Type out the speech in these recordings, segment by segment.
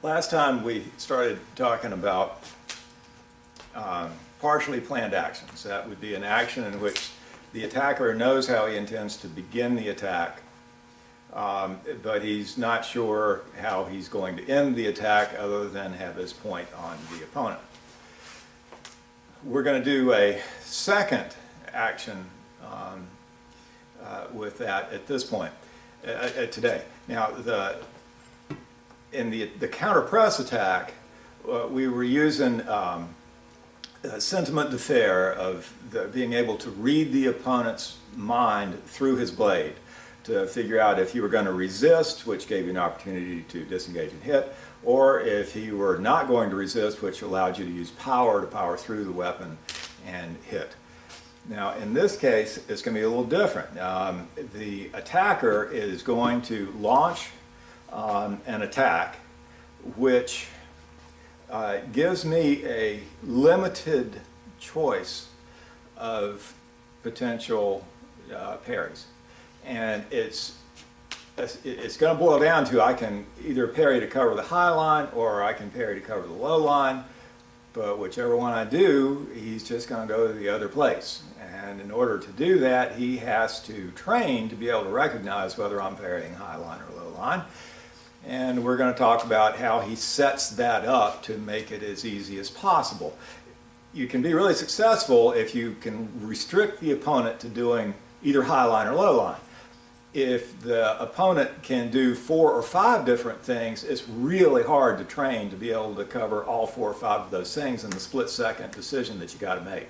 Last time we started talking about partially planned actions. That would be an action in which the attacker knows how he intends to begin the attack, but he's not sure how he's going to end the attack other than have his point on the opponent. We're going to do a second action with that at this point, today. Now, in the counter press attack, we were using sentiment de fer of being able to read the opponent's mind through his blade to figure out if you were going to resist, which gave you an opportunity to disengage and hit, or if you were not going to resist, which allowed you to use power to power through the weapon and hit. Now, in this case, it's going to be a little different. The attacker is going to launch an attack which gives me a limited choice of potential parries. And it's going to boil down to I can either parry to cover the high line or I can parry to cover the low line. But whichever one I do, he's just going to go to the other place. And in order to do that, he has to train to be able to recognize whether I'm parrying high line or low line. And we're going to talk about how he sets that up to make it as easy as possible. You can be really successful if you can restrict the opponent to doing either high line or low line. If the opponent can do 4 or 5 different things, it's really hard to train to be able to cover all 4 or 5 of those things in the split-second decision that you got to make.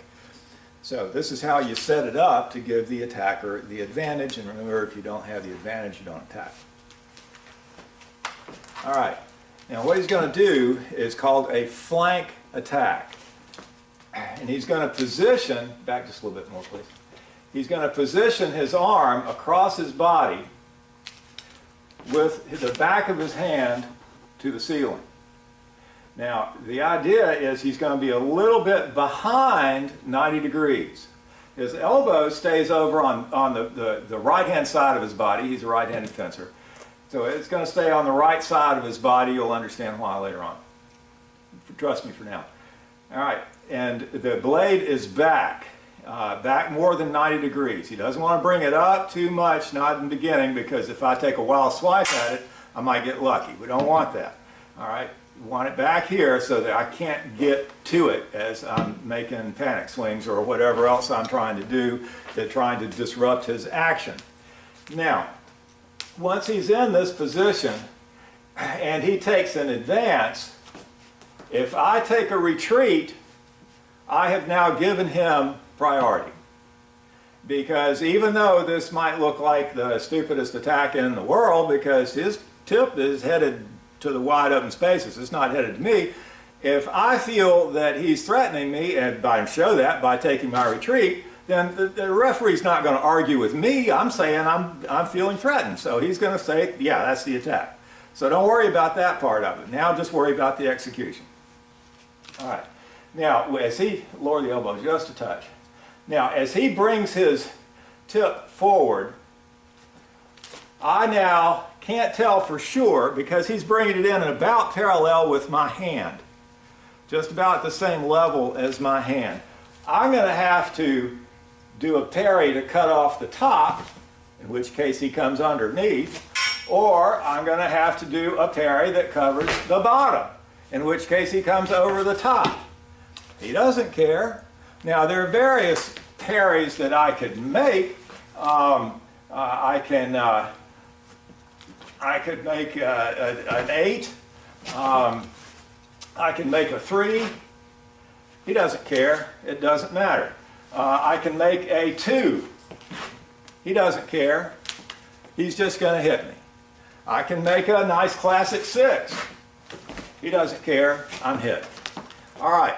So this is how you set it up to give the attacker the advantage, and remember, if you don't have the advantage, you don't attack. All right, now what he's going to do is called a flank attack. And he's going to position, back just a little bit more please. He's going to position his arm across his body with the back of his hand to the ceiling. Now, the idea is he's going to be a little bit behind 90 degrees. His elbow stays over on the right-hand side of his body. He's a right-handed fencer. So it's going to stay on the right side of his body. You'll understand why later on. Trust me for now. All right, and the blade is back. Back more than 90 degrees. He doesn't want to bring it up too much, not in the beginning, because if I take a wild swipe at it, I might get lucky. We don't want that. All right, we want it back here so that I can't get to it as I'm making panic swings or whatever else I'm trying to do to trying to disrupt his action. Now, once he's in this position and he takes an advance, if I take a retreat, I have now given him priority. Because even though this might look like the stupidest attack in the world, because his tip is headed to the wide open spaces, it's not headed to me, if I feel that he's threatening me, and I show that by taking my retreat, then the referee's not going to argue with me. I'm saying I'm feeling threatened. So he's going to say, yeah, that's the attack. So don't worry about that part of it. Now just worry about the execution. All right. Now, as he, lower the elbow just a touch. Now, as he brings his tip forward, I now can't tell for sure because he's bringing it in about parallel with my hand. Just about at the same level as my hand. I'm going to have to do a parry to cut off the top, in which case he comes underneath, or I'm going to have to do a parry that covers the bottom, in which case he comes over the top. He doesn't care. Now, there are various parries that I could make. I could make an 8. I can make a 3. He doesn't care. It doesn't matter. I can make a 2. He doesn't care. He's just going to hit me. I can make a nice classic 6. He doesn't care. I'm hit. All right.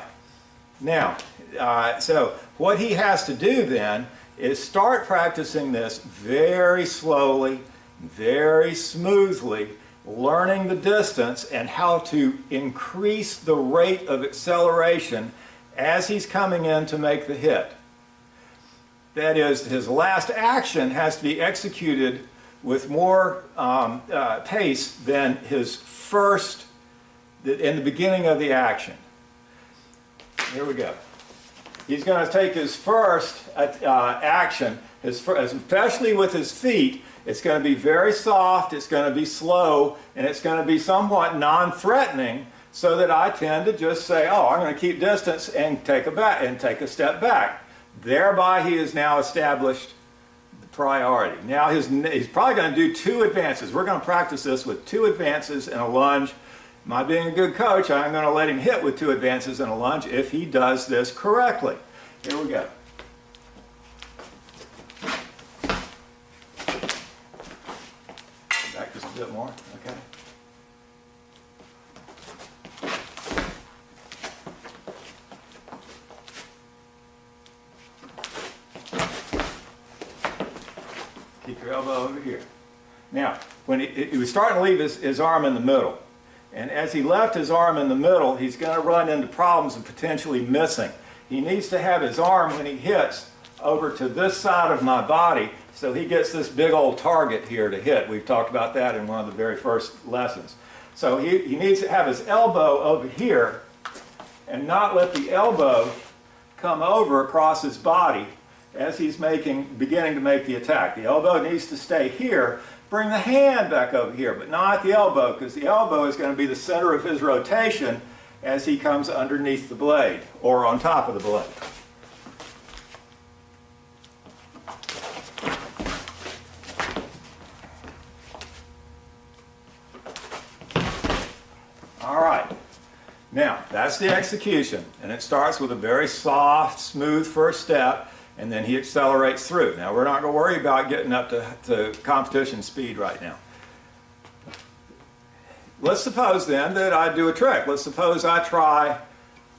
Now, so what he has to do then is start practicing this very slowly, very smoothly, learning the distance and how to increase the rate of acceleration as he's coming in to make the hit. That is, his last action has to be executed with more pace than his first in the beginning of the action. Here we go. He's going to take his first action, especially with his feet. It's going to be very soft, it's going to be slow, and it's going to be somewhat non-threatening, so that I tend to just say, oh, I'm going to keep distance and take a step back. Thereby he has now established the priority. Now he's probably going to do 2 advances. We're going to practice this with 2 advances and a lunge. My being a good coach, I'm going to let him hit with 2 advances and a lunge if he does this correctly. Here we go. Back just a bit more, okay. Keep your elbow over here. Now, when he was starting to leave his arm in the middle, and as he left his arm in the middle, he's going to run into problems of potentially missing. He needs to have his arm, when he hits, over to this side of my body, so he gets this big old target here to hit. We've talked about that in one of the very first lessons. So he needs to have his elbow over here and not let the elbow come over across his body as he's beginning to make the attack. The elbow needs to stay here. Bring the hand back over here, but not the elbow, because the elbow is going to be the center of his rotation as he comes underneath the blade or on top of the blade. All right. Now, that's the execution, and it starts with a very soft, smooth first step, and then he accelerates through. Now, we're not going to worry about getting up to competition speed right now. Let's suppose then that I do a trick. Let's suppose I try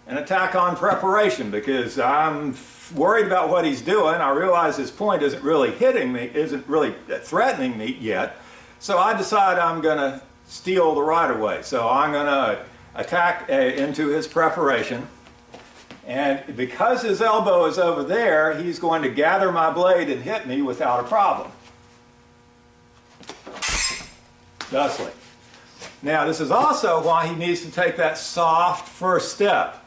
an attack on preparation, because I'm worried about what he's doing. I realize his point isn't really hitting me, isn't really threatening me yet. So I decide I'm going to steal the right of way. So I'm going to attack into his preparation. And because his elbow is over there, he's going to gather my blade and hit me without a problem. Thusly. Now, this is also why he needs to take that soft first step.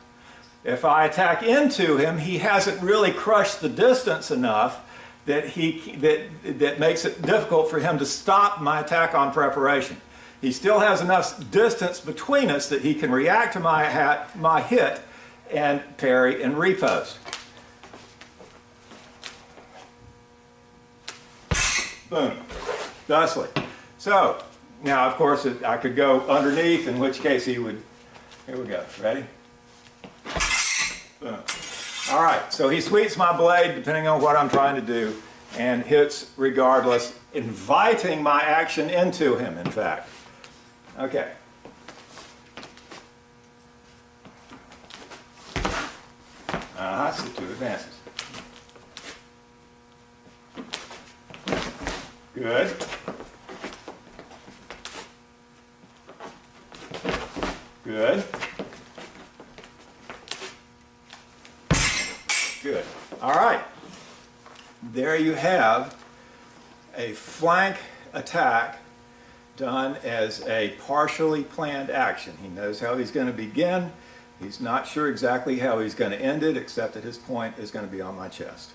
If I attack into him, he hasn't really crushed the distance enough that that makes it difficult for him to stop my attack on preparation. He still has enough distance between us that he can react to my hit and parry and repost. Boom. Thusly. So, now of course I could go underneath, in which case he would, here we go, ready? Boom. Alright, so he sweeps my blade depending on what I'm trying to do and hits regardless, inviting my action into him, in fact. Okay. So 2 advances. Good. Good. Good. All right. There you have a flank attack done as a partially planned action. He knows how he's going to begin. He's not sure exactly how he's going to end it, except that his point is going to be on my chest.